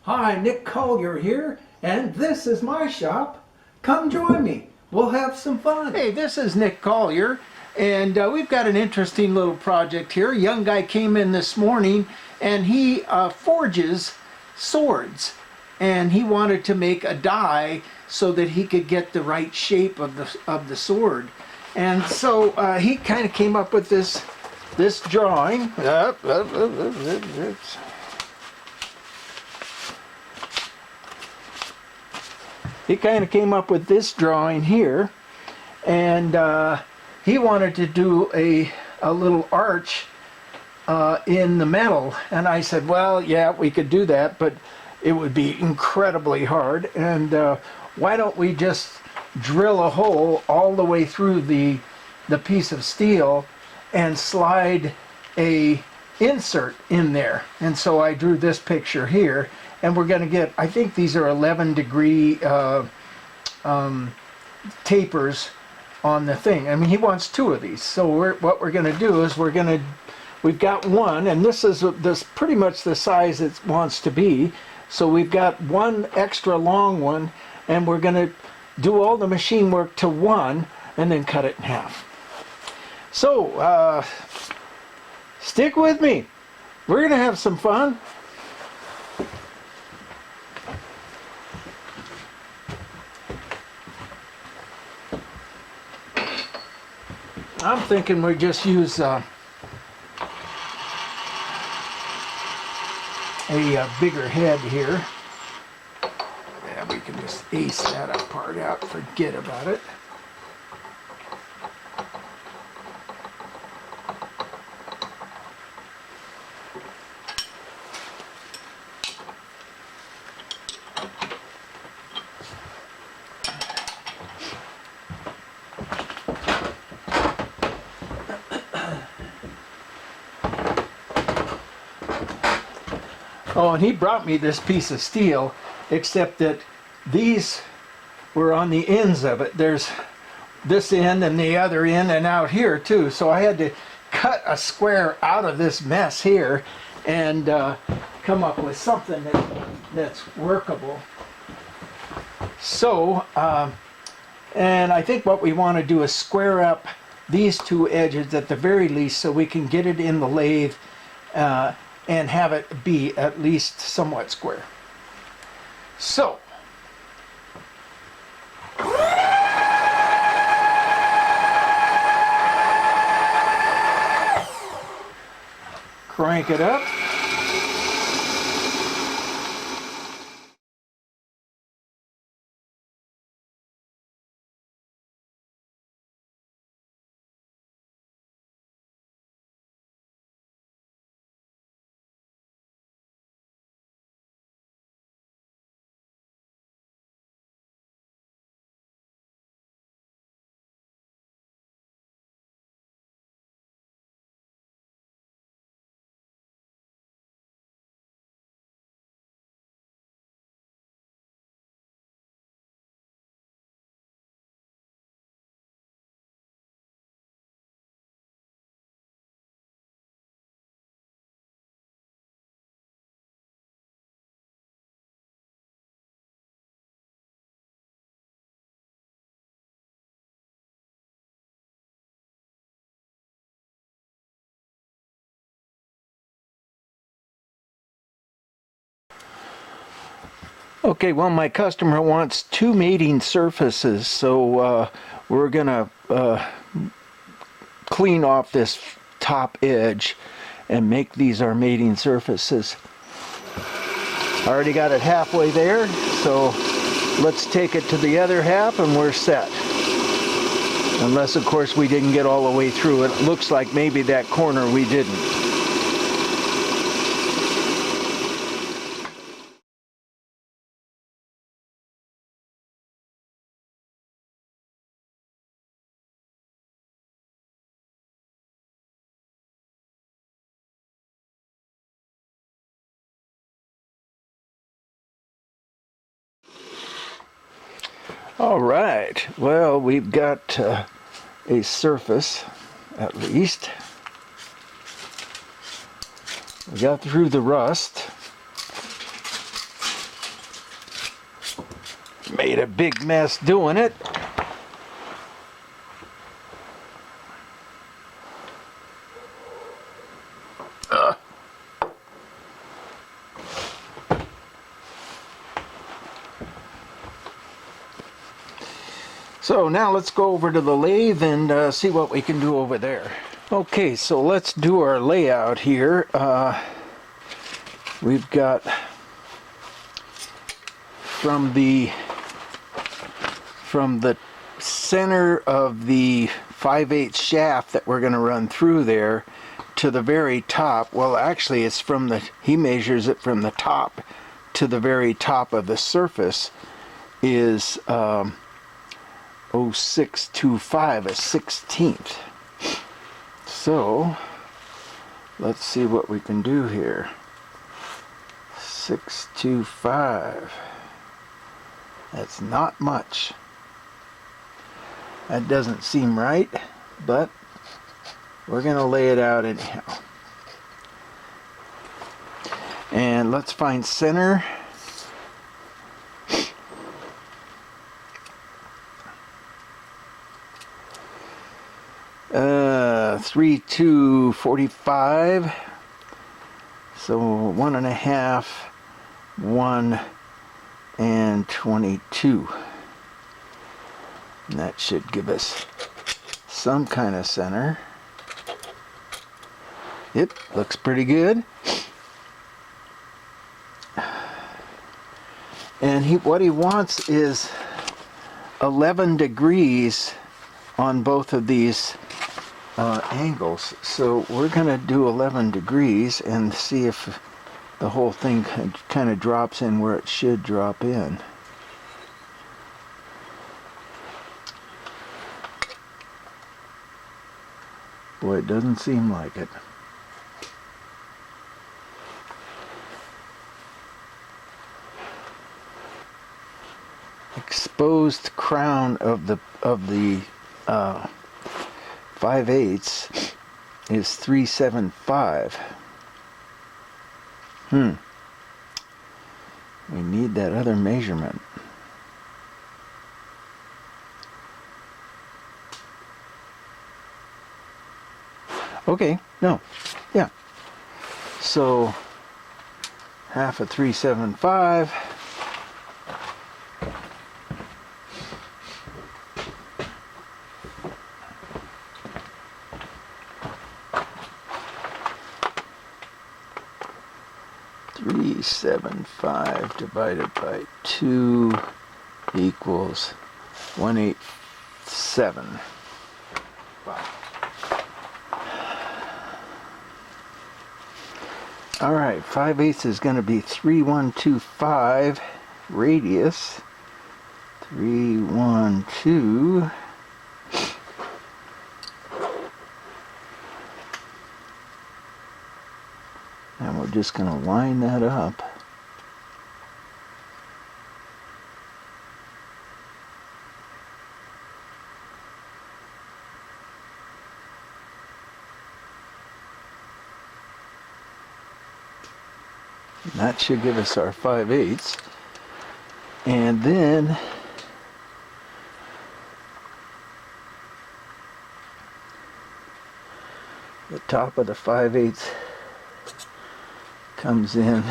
Hi, Nick Collier here, and this is my shop. Come join me. We'll have some fun. Hey, this is Nick Collier, and we've got an interesting little project here. A young guy came in this morning, and he forges swords, and he wanted to make a die so that he could get the right shape of the sword. And so he kind of came up with this drawing. He kind of came up with this drawing here, and he wanted to do a little arch in the metal. And I said, well, yeah, we could do that, but it would be incredibly hard. And why don't we just drill a hole all the way through the piece of steel and slide a insert in there. And so I drew this picture here, and we're going to get, I think these are 11-degree tapers on the thing. I mean, he wants 2 of these. So what we're going to do is we've got one, and this is pretty much the size it wants to be. So we've got one extra long one, and we're going to do all the machine work to one and then cut it in half. So stick with me. We're going to have some fun. I'm thinking we just use a bigger head here. Yeah, we can just ace that part out, forget about it. Oh, and he brought me this piece of steel, except that these were on the ends of it. There's this end and the other end and out here too. So I had to cut a square out of this mess here and come up with something that's workable. So, and I think what we want to do is square up these 2 edges at the very least so we can get it in the lathe and have it be at least somewhat square. So, crank it up. Okay, well, my customer wants 2 mating surfaces, so we're gonna clean off this top edge and make these our mating surfaces. I already got it halfway there, so let's take it to the other half and we're set. Unless, of course, we didn't get all the way through. It looks like maybe that corner we didn't. All right, well, we've got a surface, at least. We got through the rust. made a big mess doing it. So now let's go over to the lathe and see what we can do over there. Okay, so let's do our layout here. We've got from the center of the 5/8 shaft that we're going to run through there to the very top. Well, actually, it's from he measures it from the top to the very top of the surface is 0.625, a 16th. So let's see what we can do here. 625. That's not much. That doesn't seem right, but we're going to lay it out anyhow. And let's find center. Uh, 3,245. So 1.5, 1 and 22. And that should give us some kind of center. Yep, looks pretty good. And what he wants is 11 degrees on both of these angles. So we're going to do 11 degrees and see if the whole thing kind of drops in where it should drop in. Boy, it doesn't seem like it. Exposed crown of the 5/8 is 375. We need that other measurement. Okay, no, yeah. So half of 375. Divided by 2 equals 187. Wow. All right, 5/8 is going to be 3125 radius. 312. And we're just going to line that up. And that should give us our 5/8. And then the top of the 5/8 comes in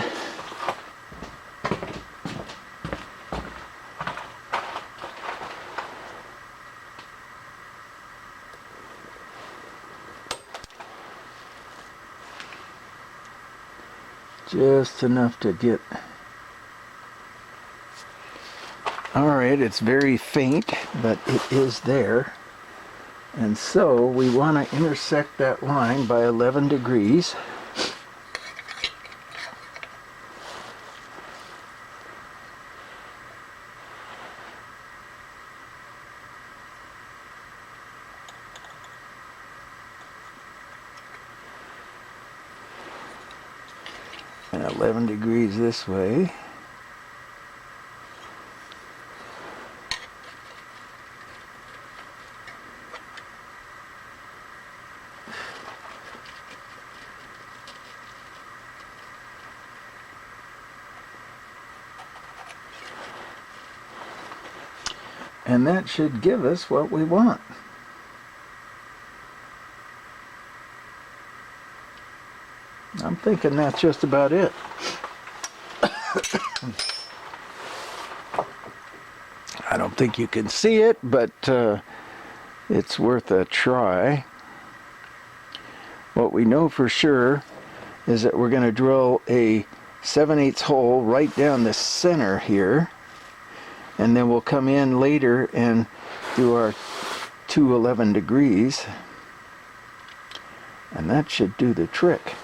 just enough to get. Alright, it's very faint, but it is there. And so we want to intersect that line by 11 degrees. And 11 degrees this way. and that should give us what we want. I'm thinking that's just about it. I don't think you can see it, but it's worth a try. What we know for sure is that we're going to drill a 7/8 hole right down the center here, and then we'll come in later and do our 211 degrees, and that should do the trick.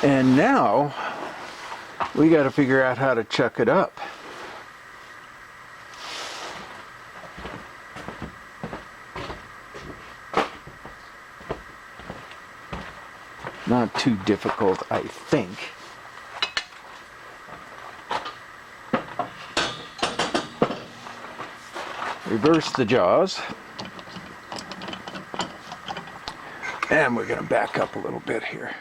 And now we got to figure out how to chuck it up. Not too difficult, I think. Reverse the jaws. And we're going to back up a little bit here.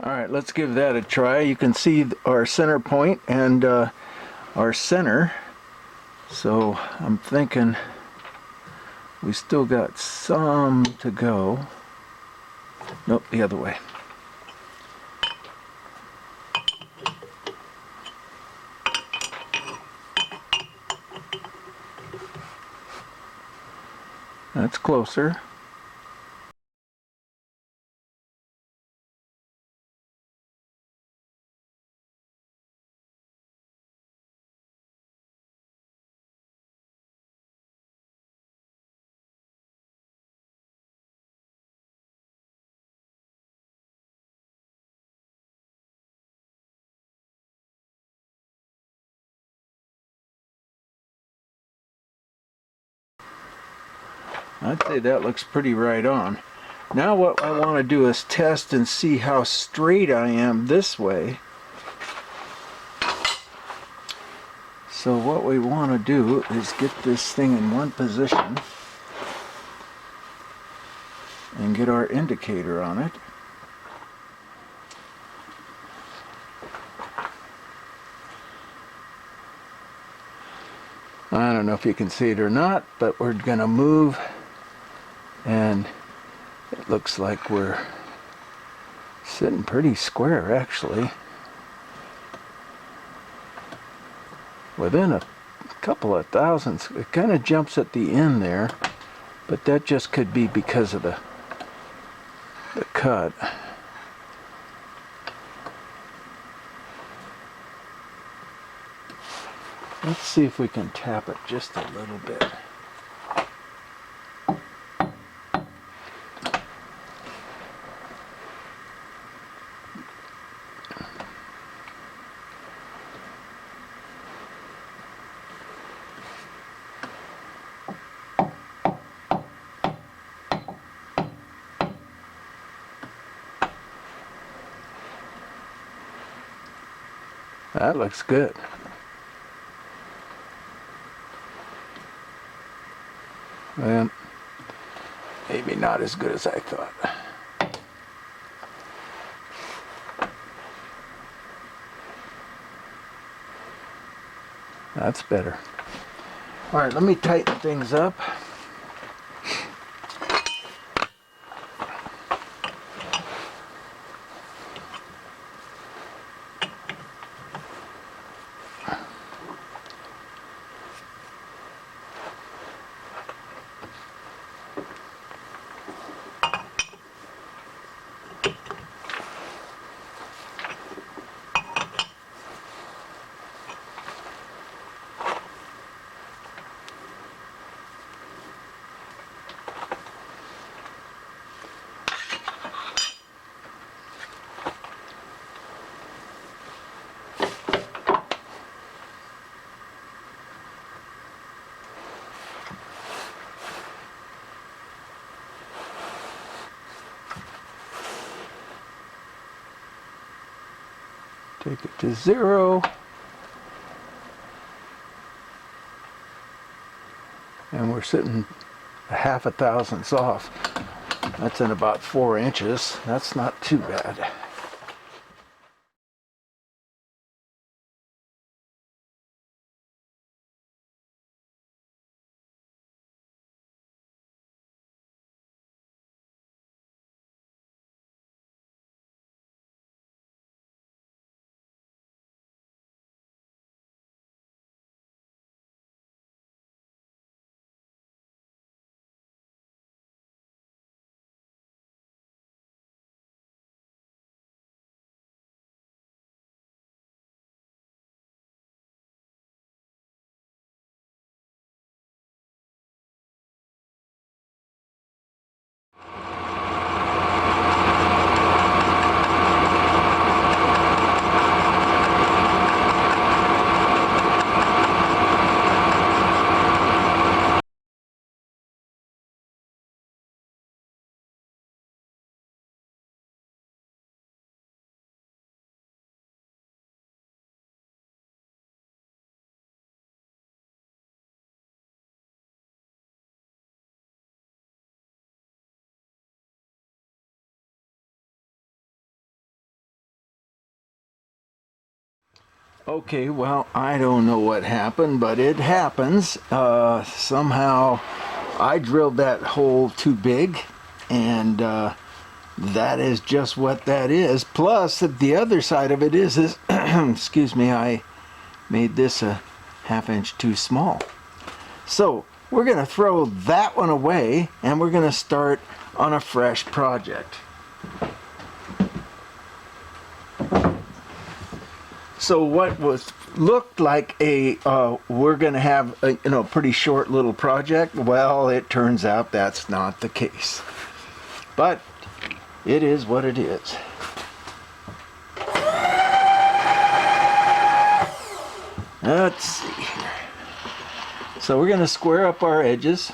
Alright, let's give that a try. You can see our center point and our center. So I'm thinking we still got some to go. Nope, the other way. That's closer. I'd say that looks pretty right on. Now what I want to do is test and see how straight I am this way. So what we want to do is get this thing in one position and get our indicator on it. I don't know if you can see it or not, but we're going to move, and it looks like we're sitting pretty square actually. Within a couple of thousandths. It kind of jumps at the end there, but that just could be because of the cut. Let's see if we can tap it just a little bit. That looks good. Well, maybe not as good as I thought. That's better. All right, let me tighten things up. Take it to 0. And we're sitting a half a thousandths off. That's in about 4 inches. That's not too bad. Okay, well, I don't know what happened, but it happens. Somehow I drilled that hole too big, and that is just what that is. Plus, the other side of it is excuse me, I made this a ½ inch too small. So we're going to throw that one away, and we're going to start on a fresh project. So what looked like we're going to have a pretty short little project, well, it turns out that's not the case. But it is what it is. Let's see here. So we're going to square up our edges.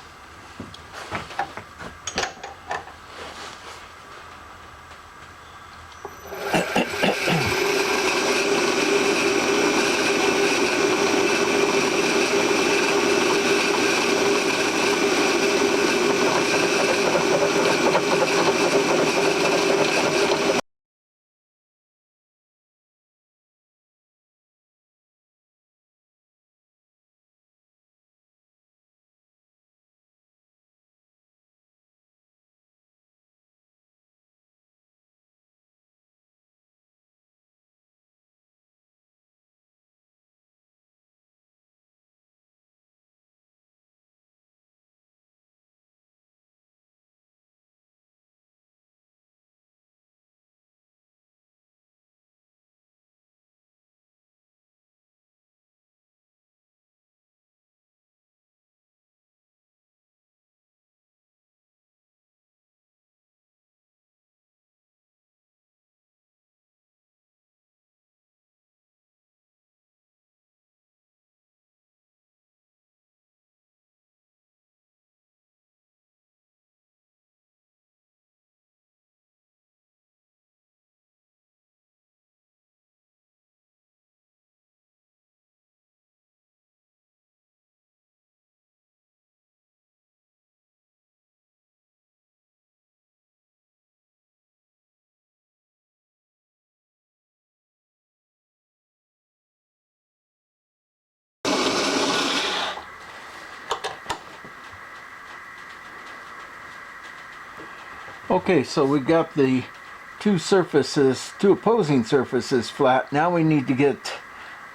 Okay, so we got the two opposing surfaces flat. Now we need to get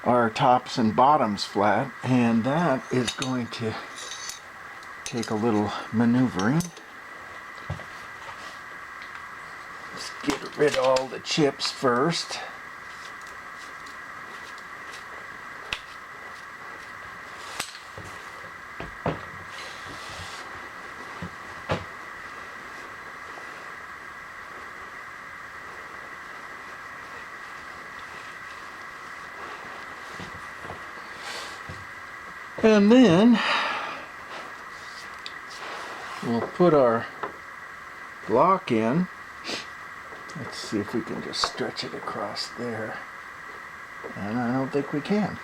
our tops and bottoms flat, and that is going to take a little maneuvering. Let's get rid of all the chips first. And then we'll put our block in. Let's see if we can just stretch it across there. And I don't think we can.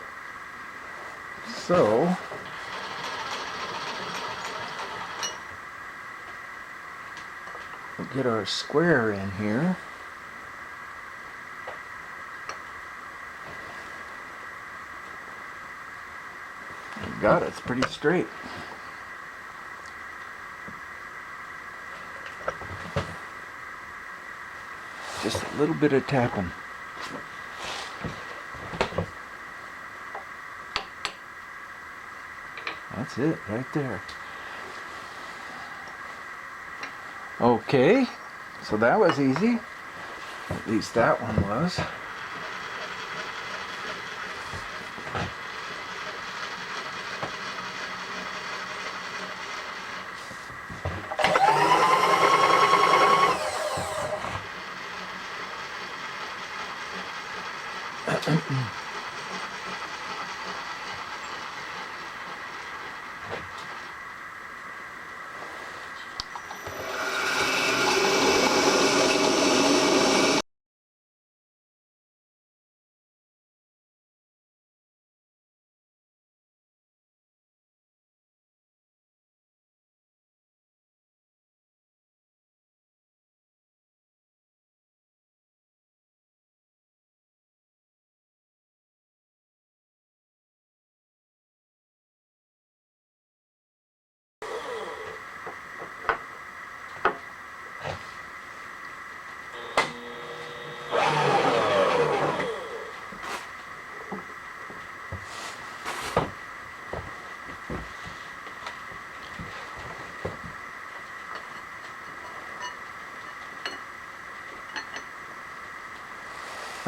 So we'll get our square in here. Got it. It's pretty straight. Just a little bit of tapping. That's it right there. Okay, so that was easy. At least that one was.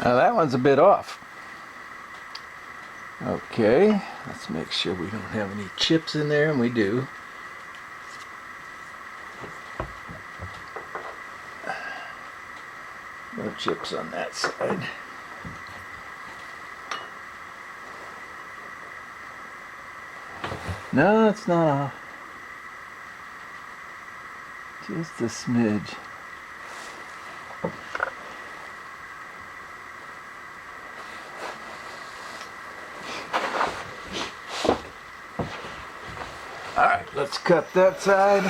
Now that one's a bit off. Okay, let's make sure we don't have any chips in there, and we do. No chips on that side. No, it's not just a smidge. All right, let's cut that side.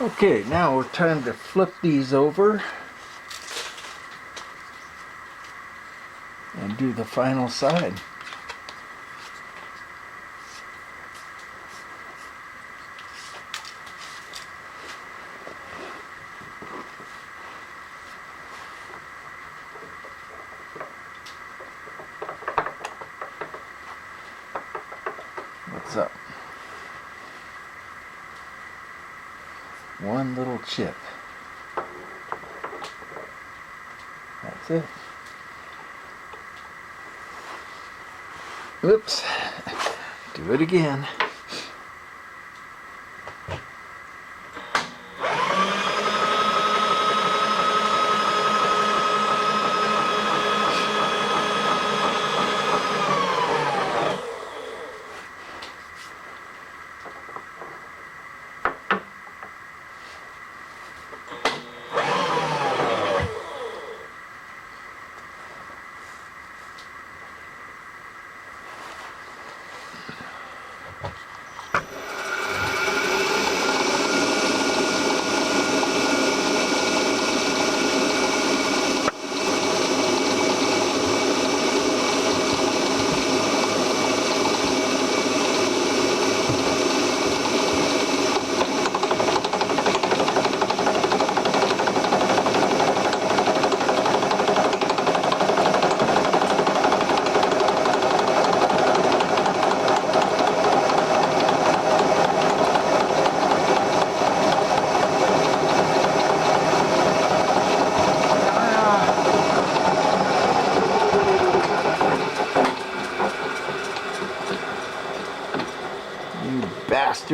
Okay, now we're time to flip these over and do the final side. What's up? One little chip. That's it. Oops. Do it again.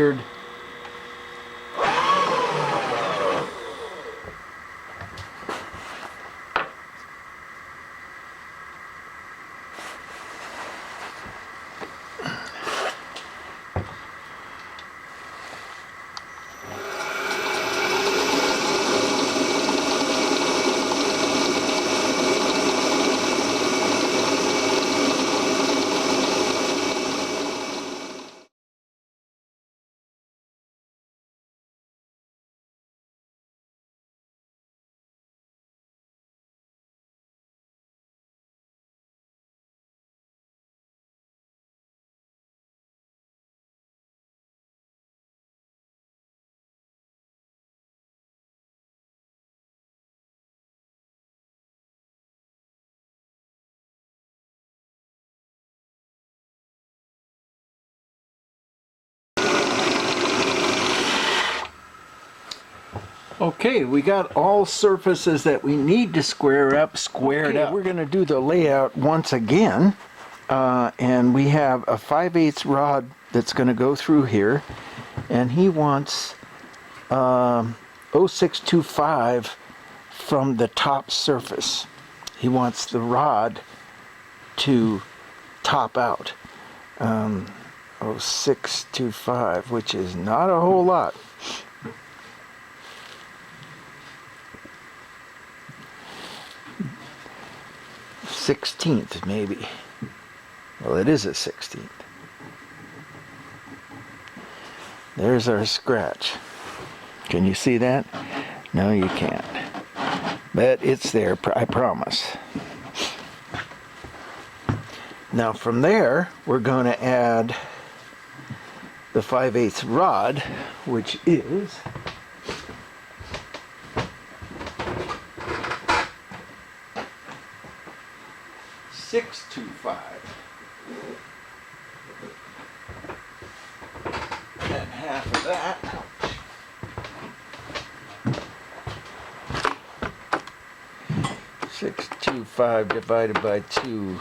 mustard. Okay, we got all surfaces that we need to squared up. We're going to do the layout once again, and we have a 5/8 rod that's going to go through here, and he wants 0625 from the top surface. He wants the rod to top out. 0625, which is not a whole lot. Sixteenth, maybe. Well, it is a 16th. There's our scratch. Can you see that? No, you can't. But it's there, I promise. Now from there, we're going to add the 5/8 rod, which is 625. And half of that. 625 divided by 2.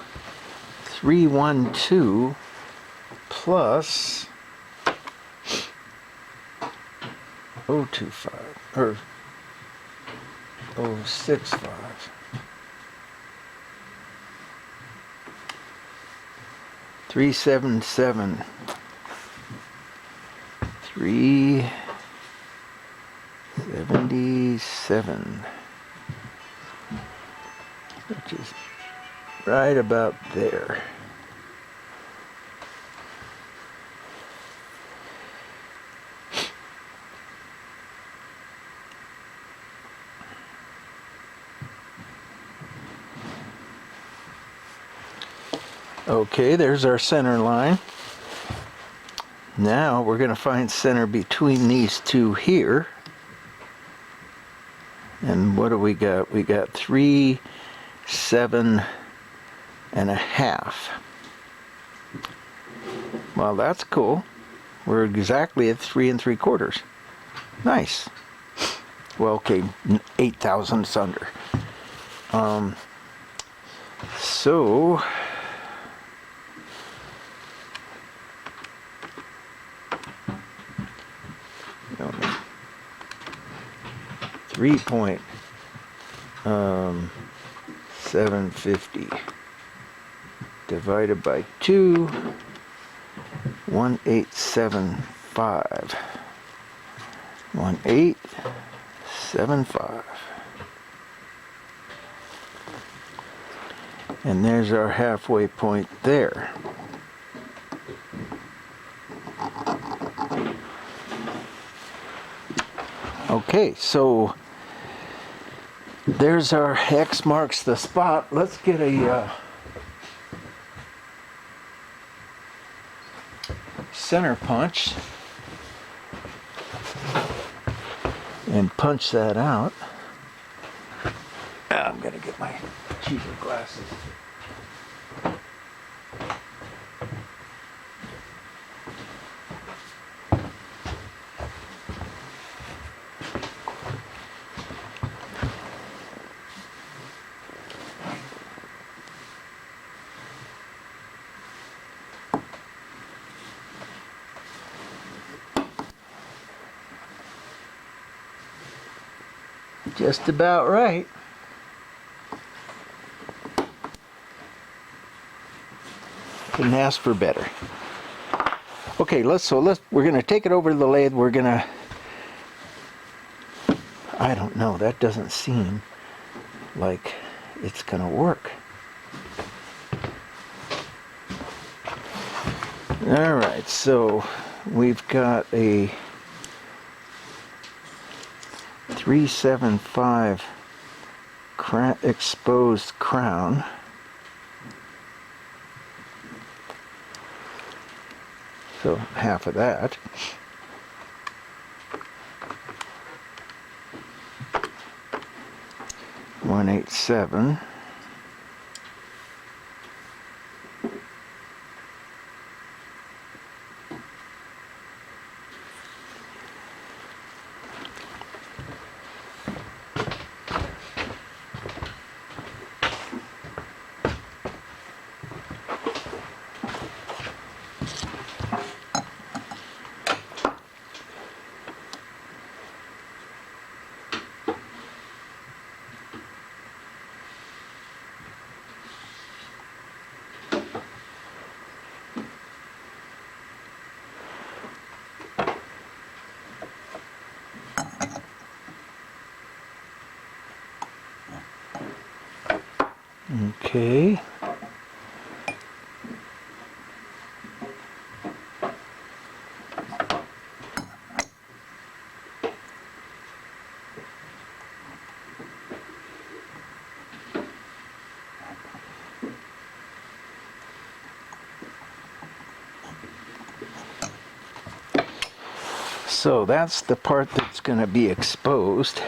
312 plus 025 or 065. 377. 377, which is right about there. Okay, there's our center line. Now we're going to find center between these two here. And what do we got? We got 3, 7 and a half. Well, that's cool. We're exactly at 3 3/4. Nice. Well, okay, 8 thousandths under. So 3.750 divided by 2, 1875. 1875. And there's our halfway point there. Okay, so there's our X marks the spot. Let's get a center punch and punch that out. I'm gonna get my cheaper glasses. Just about right. Couldn't ask for better. Okay, we're gonna take it over to the lathe. We're gonna, I don't know, that doesn't seem like it's gonna work. All right, so we've got a 375 exposed crown. So half of that. $187. Okay. So that's the part that's going to be exposed.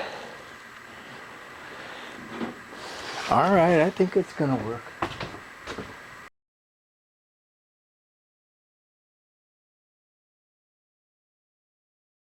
All right, I think it's going to work.